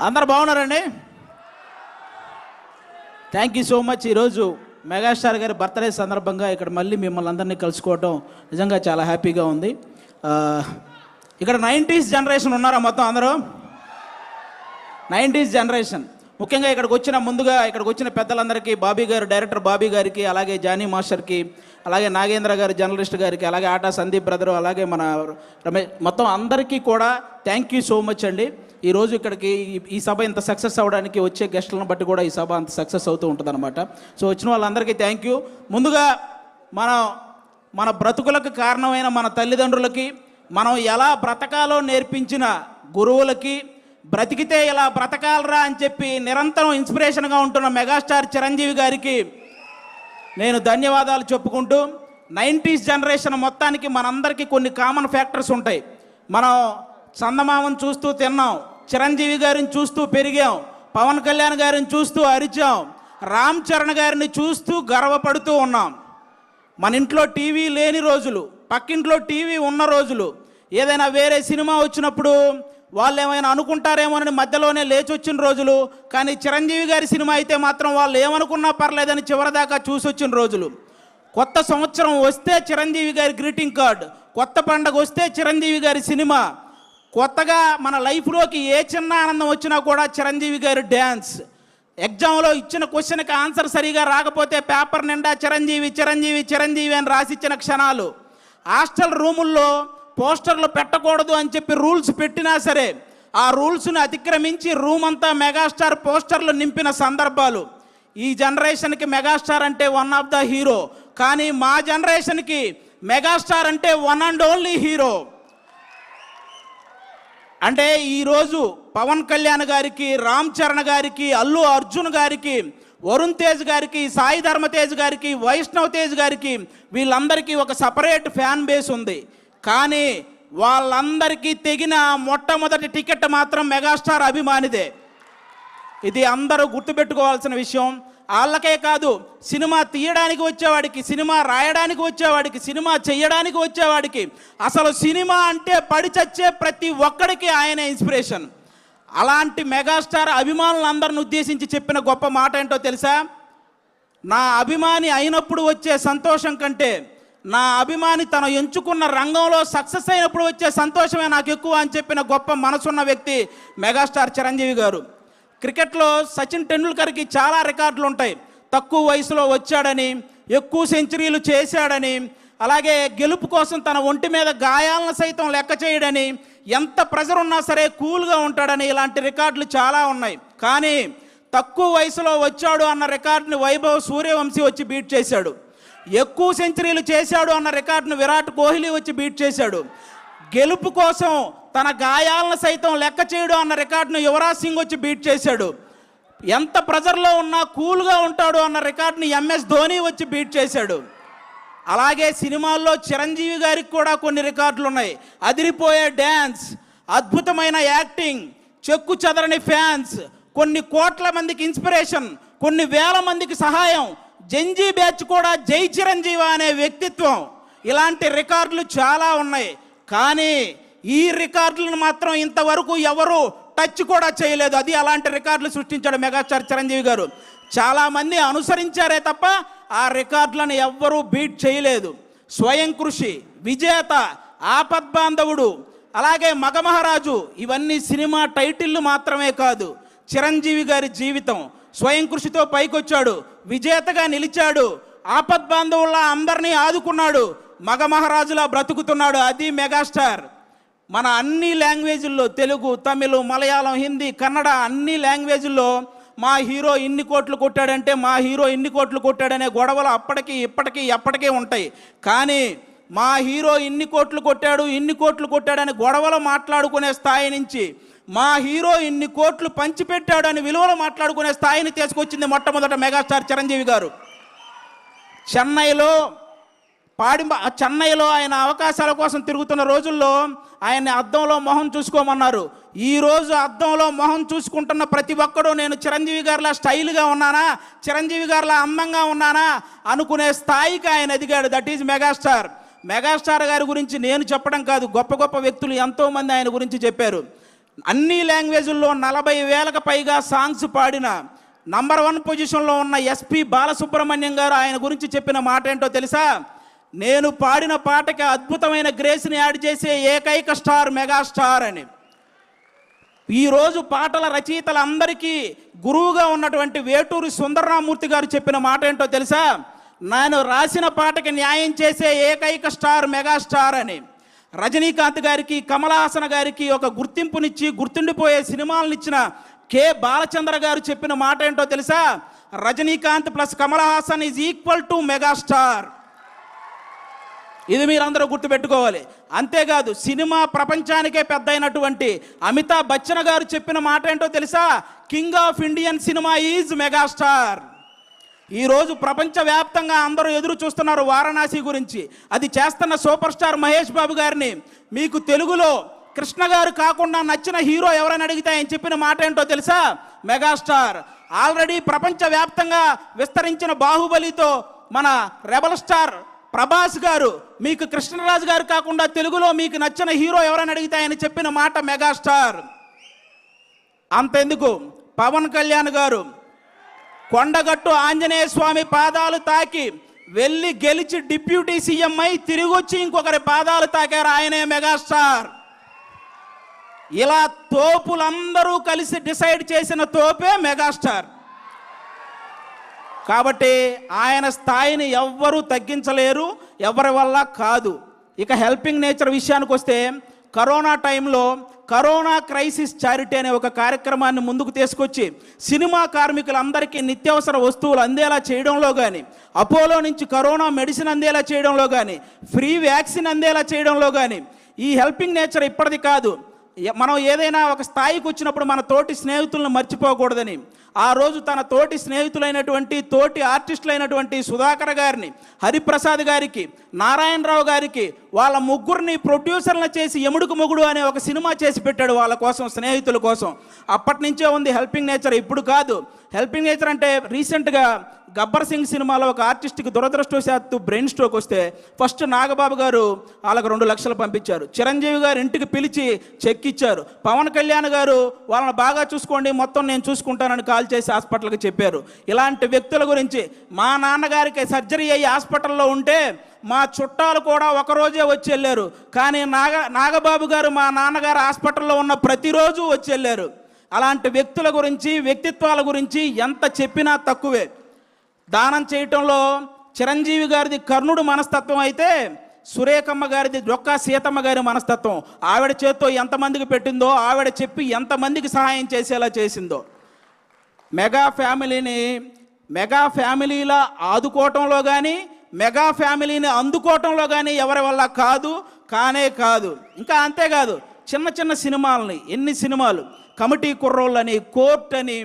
అందరు బాగున్నారండి? Thank you so much. ఈరోజు మెగాస్టార్ గారి బర్త్డే సందర్భంగా ఇక్కడ మళ్ళీ మిమ్మల్ని అందరినీ కలుసుకోవటం నిజంగా చాలా హ్యాపీగా ఉంది. ఇక్కడ 90s జనరేషన్ ఉన్నారా మొత్తం అందరూ? 90s జనరేషన్ ముఖ్యంగా ఇక్కడికి వచ్చిన పెద్దలందరికీ, బాబీ గారు, డైరెక్టర్ బాబీ గారికి, అలాగే జానీ మాస్టర్కి, అలాగే నాగేంద్ర గారు జర్నలిస్ట్ గారికి, అలాగే ఆటా సందీప్ బ్రదరు, అలాగే మన రమేష్, మొత్తం అందరికీ కూడా థ్యాంక్ యూ సో మచ్ అండి. ఈరోజు ఇక్కడికి ఈ సభ ఇంత సక్సెస్ అవ్వడానికి వచ్చే గెస్టులను బట్టి కూడా ఈ సభ అంత సక్సెస్ అవుతూ ఉంటుంది అనమాట. సో వచ్చిన వాళ్ళందరికీ థ్యాంక్ యూ. ముందుగా మన బ్రతుకులకు కారణమైన మన తల్లిదండ్రులకి, మనం ఎలా బ్రతకాలో నేర్పించిన గురువులకి, బ్రతికితే ఇలా బ్రతకాలరా అని చెప్పి నిరంతరం ఇన్స్పిరేషన్గా ఉంటున్న మెగాస్టార్ చిరంజీవి గారికి నేను ధన్యవాదాలు చెప్పుకుంటూ, 90s జనరేషన్ మొత్తానికి మనందరికీ కొన్ని కామన్ ఫ్యాక్టర్స్ ఉంటాయి. మనం చందమామను చూస్తూ తిన్నాం, చిరంజీవి గారిని చూస్తూ పెరిగాం, పవన్ కళ్యాణ్ గారిని చూస్తూ అరిచాం, రామ్ చరణ్ గారిని చూస్తూ గర్వపడుతూ ఉన్నాం. మన ఇంట్లో టీవీ లేని రోజులు, పక్కింట్లో టీవీ ఉన్న రోజులు, ఏదైనా వేరే సినిమా వచ్చినప్పుడు వాళ్ళు ఏమైనా అనుకుంటారేమోనని మధ్యలోనే లేచి వచ్చిన రోజులు, కానీ చిరంజీవి గారి సినిమా అయితే మాత్రం వాళ్ళు ఏమనుకున్నా పర్లేదని చివరిదాకా చూసి వచ్చిన రోజులు. కొత్త సంవత్సరం వస్తే చిరంజీవి గారి గ్రీటింగ్ కార్డ్, కొత్త పండగ వస్తే చిరంజీవి గారి సినిమా, కొత్తగా మన లైఫ్లోకి ఏ చిన్న ఆనందం వచ్చినా కూడా చిరంజీవి గారి డ్యాన్స్, ఎగ్జామ్లో ఇచ్చిన క్వశ్చన్కి ఆన్సర్ సరిగా రాకపోతే పేపర్ నిండా చిరంజీవి చిరంజీవి చిరంజీవి అని రాసిచ్చిన క్షణాలు, హాస్టల్ రూముల్లో పోస్టర్లు పెట్టకూడదు అని చెప్పి రూల్స్ పెట్టినా సరే ఆ రూల్స్ని అతిక్రమించి రూమ్ అంతా మెగాస్టార్ పోస్టర్లు నింపిన సందర్భాలు. ఈ జనరేషన్కి మెగాస్టార్ అంటే వన్ ఆఫ్ ద హీరో, కానీ మా జనరేషన్కి మెగాస్టార్ అంటే వన్ అండ్ ఓన్లీ హీరో. అంటే ఈరోజు పవన్ కళ్యాణ్ గారికి, రామ్ చరణ్ గారికి, అల్లు అర్జున్ గారికి, వరుణ్ తేజ్ గారికి, సాయి ధర్మ తేజ్ గారికి, వైష్ణవ్ తేజ్ గారికి, వీళ్ళందరికీ ఒక సపరేట్ ఫ్యాన్ బేస్ ఉంది. కానీ వాళ్ళందరికీ తెగిన మొట్టమొదటి టికెట్ మాత్రం మెగాస్టార్ అభిమానిదే. ఇది అందరూ గుర్తుపెట్టుకోవాల్సిన విషయం. వాళ్ళకే కాదు, సినిమా తీయడానికి వచ్చేవాడికి, సినిమా రాయడానికి వచ్చేవాడికి, సినిమా చెయ్యడానికి వచ్చేవాడికి, అసలు సినిమా అంటే పడి చచ్చే ప్రతి ఒక్కడికి ఆయన ఇన్స్పిరేషన్. అలాంటి మెగాస్టార్ అభిమానులందరిని ఉద్దేశించి చెప్పిన గొప్ప మాట ఏంటో తెలుసా? నా అభిమాని అయినప్పుడు వచ్చే సంతోషం కంటే నా అభిమాని తను ఎంచుకున్న రంగంలో సక్సెస్ అయినప్పుడు వచ్చే సంతోషమే నాకు ఎక్కువ అని చెప్పిన గొప్ప మనసున్న వ్యక్తి మెగాస్టార్ చిరంజీవి గారు. క్రికెట్లో సచిన్ టెండూల్కర్కి చాలా రికార్డులు ఉంటాయి. తక్కువ వయసులో వచ్చాడని, ఎక్కువ సెంచరీలు చేశాడని, అలాగే గెలుపు కోసం తన ఒంటి మీద గాయాలను సైతం లెక్క చేయడని, ఎంత ప్రెజర్ ఉన్నా సరే కూల్గా ఉంటాడని, ఇలాంటి రికార్డులు చాలా ఉన్నాయి. కానీ తక్కువ వయసులో వచ్చాడు అన్న రికార్డుని వైభవ్ సూర్యవంశీ వచ్చి బీట్ చేశాడు. ఎక్కువ సెంచరీలు చేశాడు అన్న రికార్డును విరాట్ కోహ్లీ వచ్చి బీట్ చేశాడు. గెలుపు కోసం తన గాయాలను సైతం లెక్క చేయడు అన్న రికార్డును యువరాజ్ సింగ్ వచ్చి బీట్ చేశాడు. ఎంత ప్రెజర్లో ఉన్నా కూల్గా ఉంటాడు అన్న రికార్డుని MS ధోని వచ్చి బీట్ చేశాడు. అలాగే సినిమాల్లో చిరంజీవి గారికి కూడా కొన్ని రికార్డులు ఉన్నాయి. అదిరిపోయే డ్యాన్స్, అద్భుతమైన యాక్టింగ్, చెక్కు చెదరని ఫ్యాన్స్, కొన్ని కోట్ల మందికి ఇన్స్పిరేషన్, కొన్ని వేల మందికి సహాయం, జంజీ బ్యాచ్ కూడా జై చిరంజీవి అనే వ్యక్తిత్వం, ఇలాంటి రికార్డులు చాలా ఉన్నాయి. కానీ ఈ రికార్డులను మాత్రం ఇంతవరకు ఎవరు టచ్ కూడా చేయలేదు. అది అలాంటి రికార్డులు సృష్టించాడు మెగాస్టార్ చిరంజీవి గారు. చాలామంది అనుసరించారే తప్ప ఆ రికార్డులను ఎవ్వరూ బీట్ చేయలేదు. స్వయం కృషి, విజేత, ఆపద్బాంధవుడు, అలాగే మగమహారాజు, ఇవన్నీ సినిమా టైటిళ్ళు మాత్రమే కాదు. చిరంజీవి గారి జీవితం స్వయం కృషితో పైకొచ్చాడు, విజేతగా నిలిచాడు, ఆపద్బాంధవుల్లా అందరినీ ఆదుకున్నాడు, మగమహారాజులా బ్రతుకుతున్నాడు. అది మెగాస్టార్. మన అన్ని లాంగ్వేజ్ల్లో, తెలుగు, తమిళ, మలయాళం, హిందీ, కన్నడ, అన్ని లాంగ్వేజ్ల్లో మా హీరో ఇన్ని కోట్లు కొట్టాడంటే, మా హీరో ఇన్ని కోట్లు కొట్టాడనే గొడవలు అప్పటికి ఇప్పటికీ ఎప్పటికీ ఉంటాయి. కానీ మా హీరో ఇన్ని కోట్లు కొట్టాడని గొడవలు మాట్లాడుకునే స్థాయి నుంచి మా హీరో ఇన్ని కోట్లు పంచిపెట్టాడు అని విలువలు మాట్లాడుకునే స్థాయిని తీసుకొచ్చింది మొట్టమొదట మెగాస్టార్ చిరంజీవి గారు. చెన్నైలో ఆయన అవకాశాల కోసం తిరుగుతున్న రోజుల్లో ఆయన్ని అద్దంలో మొహం చూసుకోమన్నారు. ఈరోజు అద్దంలో మొహం చూసుకుంటున్న ప్రతి ఒక్కడూ నేను చిరంజీవి గారిలా స్టైల్గా ఉన్నానా, చిరంజీవి గారిలా అందంగా ఉన్నానా అనుకునే స్థాయికి ఆయన ఎదిగాడు. That is megastar. మెగాస్టార్ గారి గురించి నేను చెప్పడం కాదు, గొప్ప గొప్ప వ్యక్తులు ఎంతోమంది ఆయన గురించి చెప్పారు. అన్ని లాంగ్వేజ్ల్లో 40,000కు పైగా సాంగ్స్ పాడిన నంబర్ 1 పొజిషన్లో ఉన్న ఎస్పి బాలసుబ్రహ్మణ్యం గారు ఆయన గురించి చెప్పిన మాట ఏంటో తెలుసా? నేను పాడిన పాటకి అద్భుతమైన గ్రేస్ని యాడ్ చేసే ఏకైక స్టార్ మెగాస్టార్ అని. ఈరోజు పాటల రచయితలందరికీ గురువుగా ఉన్నటువంటి వేటూరి సుందరరామూర్తి గారు చెప్పిన మాట ఏంటో తెలుసా? నేను రాసిన పాటకి న్యాయం చేసే ఏకైక స్టార్ మెగాస్టార్ అని. రజనీకాంత్ గారికి, కమల్ హాసన్ గారికి ఒక గుర్తింపునిచ్చి గుర్తుండిపోయే సినిమాలనిచ్చిన కె బాలచంద్ర గారు చెప్పిన మాట ఏంటో తెలుసా? Rajinikanth plus Kamal Haasan is equal to megastar. ఇది మీరందరూ గుర్తుపెట్టుకోవాలి. అంతేకాదు సినిమా ప్రపంచానికే పెద్ద అయినటువంటి అమితాబ్ బచ్చన్ గారు చెప్పిన మాట ఏంటో తెలుసా? King of Indian cinema is megastar. ఈరోజు ప్రపంచవ్యాప్తంగా అందరూ ఎదురు చూస్తున్నారు వారణాసి గురించి. అది చేస్తున్న సూపర్ స్టార్ మహేష్ బాబు గారిని. మీకు తెలుగులో కృష్ణ గారు కాకుండా నచ్చిన హీరో ఎవరైనా అడిగితే ఆయన చెప్పిన మాట ఏంటో తెలుసా? మెగాస్టార్. ఆల్రెడీ ప్రపంచవ్యాప్తంగా విస్తరించిన బాహుబలితో మన రెబల్ స్టార్ ప్రభాస్ గారు మీకు కృష్ణరాజు గారు కాకుండా తెలుగులో మీకు నచ్చిన హీరో ఎవరైనా అడిగితే ఆయన చెప్పిన మాట మెగాస్టార్. అంతెందుకు, పవన్ కళ్యాణ్ గారు కొండగట్టు ఆంజనేయ స్వామి పాదాలు తాకి వెళ్ళి గెలిచి డిప్యూటీ సీఎం అయి తిరిగి వచ్చి ఇంకొకరి పాదాలు తాకారు, ఆయనే మెగాస్టార్. ఇలా తోపులందరూ కలిసి డిసైడ్ చేసిన తోపే మెగాస్టార్. కాబట్టి ఆయన స్థాయిని ఎవ్వరూ తగ్గించలేరు, ఎవరి వల్ల కాదు. ఇక హెల్పింగ్ నేచర్ విషయానికి వస్తే, కరోనా టైంలో కరోనా క్రైసిస్ చారిటీ అనే ఒక కార్యక్రమాన్ని ముందుకు తీసుకొచ్చి సినిమా కార్మికులందరికీ నిత్యావసర వస్తువులు అందేలా చేయడంలో కానీ, అపోలో నుంచి కరోనా మెడిసిన్ అందేలా చేయడంలో కానీ, ఫ్రీ వ్యాక్సిన్ అందేలా చేయడంలో కానీ, ఈ హెల్పింగ్ నేచర్ ఇప్పటిది కాదు. మనం ఏదైనా ఒక స్థాయికి వచ్చినప్పుడు మన తోటి స్నేహితులను మర్చిపోకూడదని ఆ రోజు తన తోటి స్నేహితులైనటువంటి తోటి ఆర్టిస్టులైనటువంటి సుధాకర్ గారిని, హరిప్రసాద్ గారికి, నారాయణరావు గారికి వాళ్ళ ముగ్గురిని ప్రొడ్యూసర్లను చేసి ఎముడుకు మొగుడు అనే ఒక సినిమా చేసి పెట్టాడు వాళ్ళ కోసం, స్నేహితుల కోసం. అప్పటి నుంచే ఉంది హెల్పింగ్ నేచర్, ఇప్పుడు కాదు. హెల్పింగ్ నేచర్ అంటే రీసెంట్గా గబ్బర్ సింగ్ సినిమాలో ఒక ఆర్టిస్ట్కి దురదృష్టవశాత్తు బ్రెయిన్ స్ట్రోక్ వస్తే ఫస్ట్ నాగబాబు గారు వాళ్ళకు 2 లక్షలు పంపించారు. చిరంజీవి గారు ఇంటికి పిలిచి చెక్ ఇచ్చారు. పవన్ కళ్యాణ్ గారు వాళ్ళని బాగా చూసుకోండి, మొత్తం నేను చూసుకుంటానని కాల్ చేసి హాస్పిటల్కి చెప్పారు. ఇలాంటి వ్యక్తుల గురించి, మా నాన్నగారికి సర్జరీ అయ్యి హాస్పిటల్లో ఉంటే మా చుట్టాలు కూడా ఒకరోజే వచ్చి వెళ్ళారు, కానీ నాగబాబు గారు మా నాన్నగారు హాస్పిటల్లో ఉన్న ప్రతిరోజు వచ్చి వెళ్ళారు. అలాంటి వ్యక్తుల గురించి, వ్యక్తిత్వాల గురించి ఎంత చెప్పినా తక్కువే. దానం చేయటంలో చిరంజీవి గారిది కర్ణుడు మనస్తత్వం అయితే సురేఖమ్మ గారిది డొక్కా సీతమ్మ గారి మనస్తత్వం. ఆవిడ చేత్తో ఎంతమందికి పెట్టిందో, ఆవిడ చెప్పి ఎంతమందికి సహాయం చేసేలా చేసిందో. మెగా ఫ్యామిలీలా ఆదుకోవటంలో కానీ, మెగా ఫ్యామిలీని అందుకోవటంలో కానీ ఎవరి వల్ల కానే కాదు. ఇంకా అంతేకాదు, చిన్న చిన్న సినిమాలని, ఎన్ని సినిమాలు, కమిటీ కుర్రోళ్ళని, కోర్ట్ అని,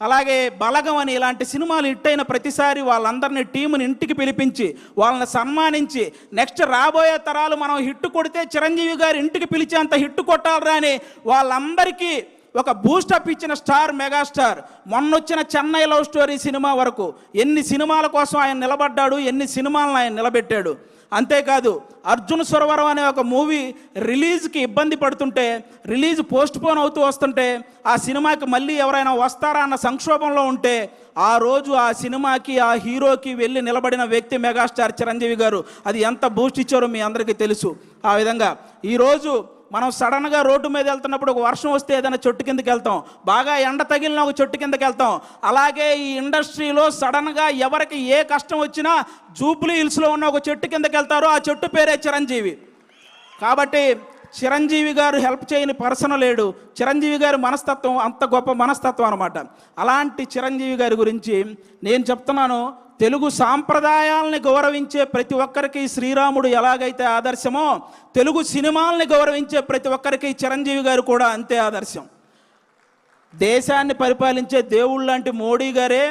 అలాగే బలగం అని, ఇలాంటి సినిమాలు హిట్ అయిన ప్రతిసారి వాళ్ళందరినీ టీముని ఇంటికి పిలిపించి వాళ్ళని సన్మానించి, నెక్స్ట్ రాబోయే తరాలు మనం హిట్ కొడితే చిరంజీవి గారు ఇంటికి పిలిచేంత హిట్ కొట్టాలరా అని వాళ్ళందరికీ ఒక బూస్టప్ ఇచ్చిన స్టార్ మెగాస్టార్. మొన్నొచ్చిన చెన్నై లవ్ స్టోరీ సినిమా వరకు ఎన్ని సినిమాల కోసం ఆయన నిలబడ్డాడు, ఎన్ని సినిమాలను ఆయన నిలబెట్టాడు. అంతేకాదు, అర్జున్ సురవరం అనే ఒక మూవీ రిలీజ్కి ఇబ్బంది పడుతుంటే, రిలీజ్ పోస్ట్ పోన్ అవుతూ వస్తుంటే, ఆ సినిమాకి మళ్ళీ ఎవరైనా వస్తారా అన్న సంక్షోభంలో ఉంటే ఆ రోజు ఆ సినిమాకి, ఆ హీరోకి వెళ్ళి నిలబడిన వ్యక్తి మెగాస్టార్ చిరంజీవి గారు. అది ఎంత బూస్ట్ ఇచ్చారో మీ అందరికీ తెలుసు. ఆ విధంగా ఈరోజు మనం సడన్గా రోడ్డు మీద వెళ్తున్నప్పుడు ఒక వర్షం వస్తే ఏదైనా చెట్టు కిందకి వెళ్తాం, బాగా ఎండ తగిలిన ఒక చెట్టు కిందకి వెళ్తాం. అలాగే ఈ ఇండస్ట్రీలో సడన్గా ఎవరికి ఏ కష్టం వచ్చినా జూబ్లీ హిల్స్లో ఉన్న ఒక చెట్టు కిందకి వెళ్తారో ఆ చెట్టు పేరే చిరంజీవి. కాబట్టి చిరంజీవి గారు హెల్ప్ చేయని పర్సన్ లేడు. చిరంజీవి గారి మనస్తత్వం అంత గొప్ప మనస్తత్వం అనమాట. అలాంటి చిరంజీవి గారి గురించి నేను చెప్తున్నాను, తెలుగు సాంప్రదాయాలని గౌరవించే ప్రతి ఒక్కరికి శ్రీరాముడు ఎలాగైతే ఆదర్శమో, తెలుగు సినిమాలని గౌరవించే ప్రతి ఒక్కరికి చిరంజీవి గారు కూడా అంతే ఆదర్శం. దేశాన్ని పరిపాలించే దేవుళ్ళు లాంటి మోడీ గారే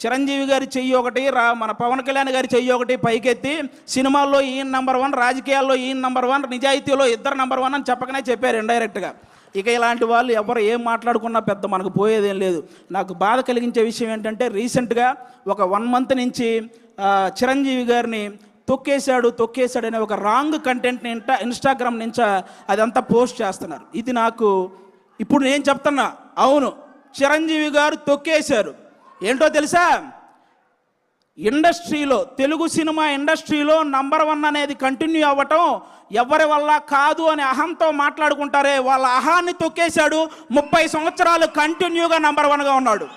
చిరంజీవి గారి చెయ్యి ఒకటి, మన పవన్ కళ్యాణ్ గారి చెయ్యి ఒకటి పైకెత్తి సినిమాల్లో ఈయన నంబర్ 1, రాజకీయాల్లో ఈయన నంబర్ 1, నిజాయితీలో ఇద్దరు నంబర్ 1 అని చెప్పకనే చెప్పారు ఇండైరెక్ట్గా. ఇక ఇలాంటి వాళ్ళు ఎవరు ఏం మాట్లాడుకున్నా పెద్ద మనకు పోయేదేం లేదు. నాకు బాధ కలిగించే విషయం ఏంటంటే, రీసెంట్గా ఒక 1 మంత్ నుంచి చిరంజీవి గారిని తొక్కేశాడు అనే ఒక రాంగ్ కంటెంట్ని ఇన్స్టాగ్రామ్ నుంచి అదంతా పోస్ట్ చేస్తున్నారు. ఇది నాకు ఇప్పుడు నేను చెప్తున్నా, అవును చిరంజీవి గారు తొక్కేశారు. ఏంటో తెలుసా, ఇండస్ట్రీలో, తెలుగు సినిమా ఇండస్ట్రీలో నంబర్ 1 అనేది కంటిన్యూ అవ్వటం ఎవరి వల్ల కాదు అని అహంతో మాట్లాడుకుంటారే, వాళ్ళ అహాన్ని తొక్కేశాడు. 30 సంవత్సరాలు కంటిన్యూగా నంబర్ 1గా ఉన్నాడు.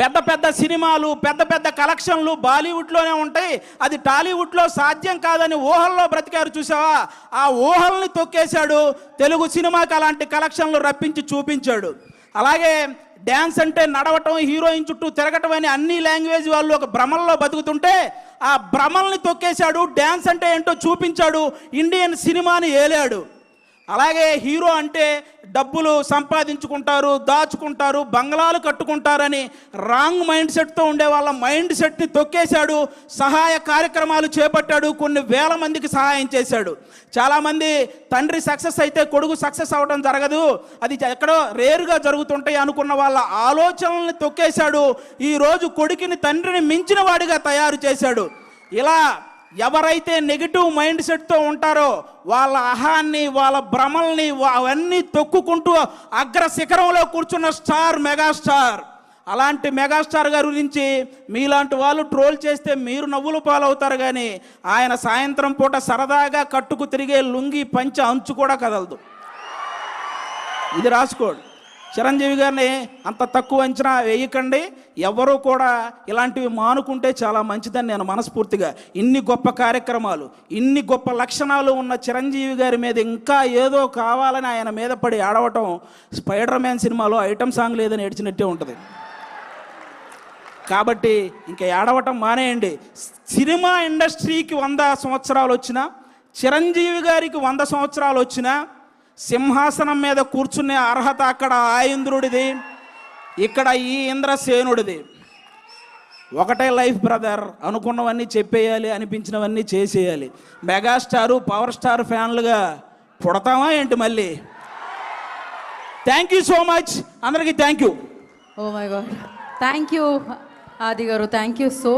పెద్ద పెద్ద సినిమాలు, పెద్ద పెద్ద కలెక్షన్లు బాలీవుడ్లోనే ఉంటాయి, అది టాలీవుడ్లో సాధ్యం కాదని ఊహల్లో బ్రతికారు చూసావా, ఆ ఊహల్ని తొక్కేశాడు. తెలుగు సినిమాకి అలాంటి కలెక్షన్లు రప్పించి చూపించాడు. అలాగే డ్యాన్స్ అంటే నడవటం, హీరోయిన్ చుట్టూ తిరగటం అని అన్ని లాంగ్వేజ్ వాళ్ళు ఒక భ్రమల్లో బతుకుతుంటే ఆ భ్రమల్ని తొక్కేశాడు. డ్యాన్స్ అంటే ఏంటో చూపించాడు, ఇండియన్ సినిమాని ఏలాడు. అలాగే హీరో అంటే డబ్బులు సంపాదించుకుంటారు, దాచుకుంటారు, బంగ్లాలు కట్టుకుంటారని రాంగ్ మైండ్ సెట్తో ఉండే వాళ్ళ మైండ్ సెట్ని తొక్కేశాడు. సహాయ కార్యక్రమాలు చేపట్టాడు, కొన్ని వేల మందికి సహాయం చేశాడు. చాలామంది తండ్రి సక్సెస్ అయితే కొడుకు సక్సెస్ అవ్వడం జరగదు, అది ఎక్కడో రేరుగా జరుగుతుంటాయి అనుకున్న వాళ్ళ ఆలోచనల్ని తొక్కేశాడు. ఈరోజు కొడుకుని తండ్రిని మించిన వాడిగా తయారు చేశాడు. ఇలా ఎవరైతే నెగిటివ్ మైండ్ సెట్తో ఉంటారో వాళ్ళ అహాన్ని, వాళ్ళ భ్రమల్ని అవన్నీ తొక్కుకుంటూ అగ్ర శిఖరంలో కూర్చున్న స్టార్, మెగాస్టార్. అలాంటి మెగాస్టార్ గారి గురించి మీలాంటి వాళ్ళు ట్రోల్ చేస్తే మీరు నవ్వులు పాలవుతారు, కానీ ఆయన సాయంత్రం పూట సరదాగా కట్టుకు తిరిగే లుంగి పంచ అంచు కూడా కదలదు. ఇది రాసుకోండి. చిరంజీవి గారిని అంత తక్కువ అంచనా వేయకండి. ఎవరూ కూడా ఇలాంటివి మానుకుంటే చాలా మంచిదని నేను మనస్ఫూర్తిగా, ఇన్ని గొప్ప కార్యక్రమాలు, ఇన్ని గొప్ప లక్షణాలు ఉన్న చిరంజీవి గారి మీద ఇంకా ఏదో కావాలని ఆయన మీద పడి ఆడవటం స్పైడర్ మ్యాన్ సినిమాలో ఐటమ్ సాంగ్ లేదని ఏడ్చినట్టే ఉంటుంది. కాబట్టి ఇంకా ఏడవటం మానేయండి. సినిమా ఇండస్ట్రీకి 100 సంవత్సరాలు వచ్చినా, చిరంజీవి గారికి 100 సంవత్సరాలు వచ్చినా సింహాసనం మీద కూర్చునే అర్హత అక్కడ ఆ ఇంద్రుడిది, ఇక్కడ ఈ ఇంద్రసేనుడిది. ఒకటే లైఫ్ బ్రదర్, అనుకున్నవన్నీ చెప్పేయాలి, అనిపించినవన్నీ చేసేయాలి. మెగాస్టారు, పవర్ స్టార్ ఫ్యాన్లుగా పుడతామా ఏంటి మళ్ళీ? థ్యాంక్ యూ సో మచ్ అందరికీ. Thank you. Oh my God, thank you Aadi గారు, థ్యాంక్ యూ సో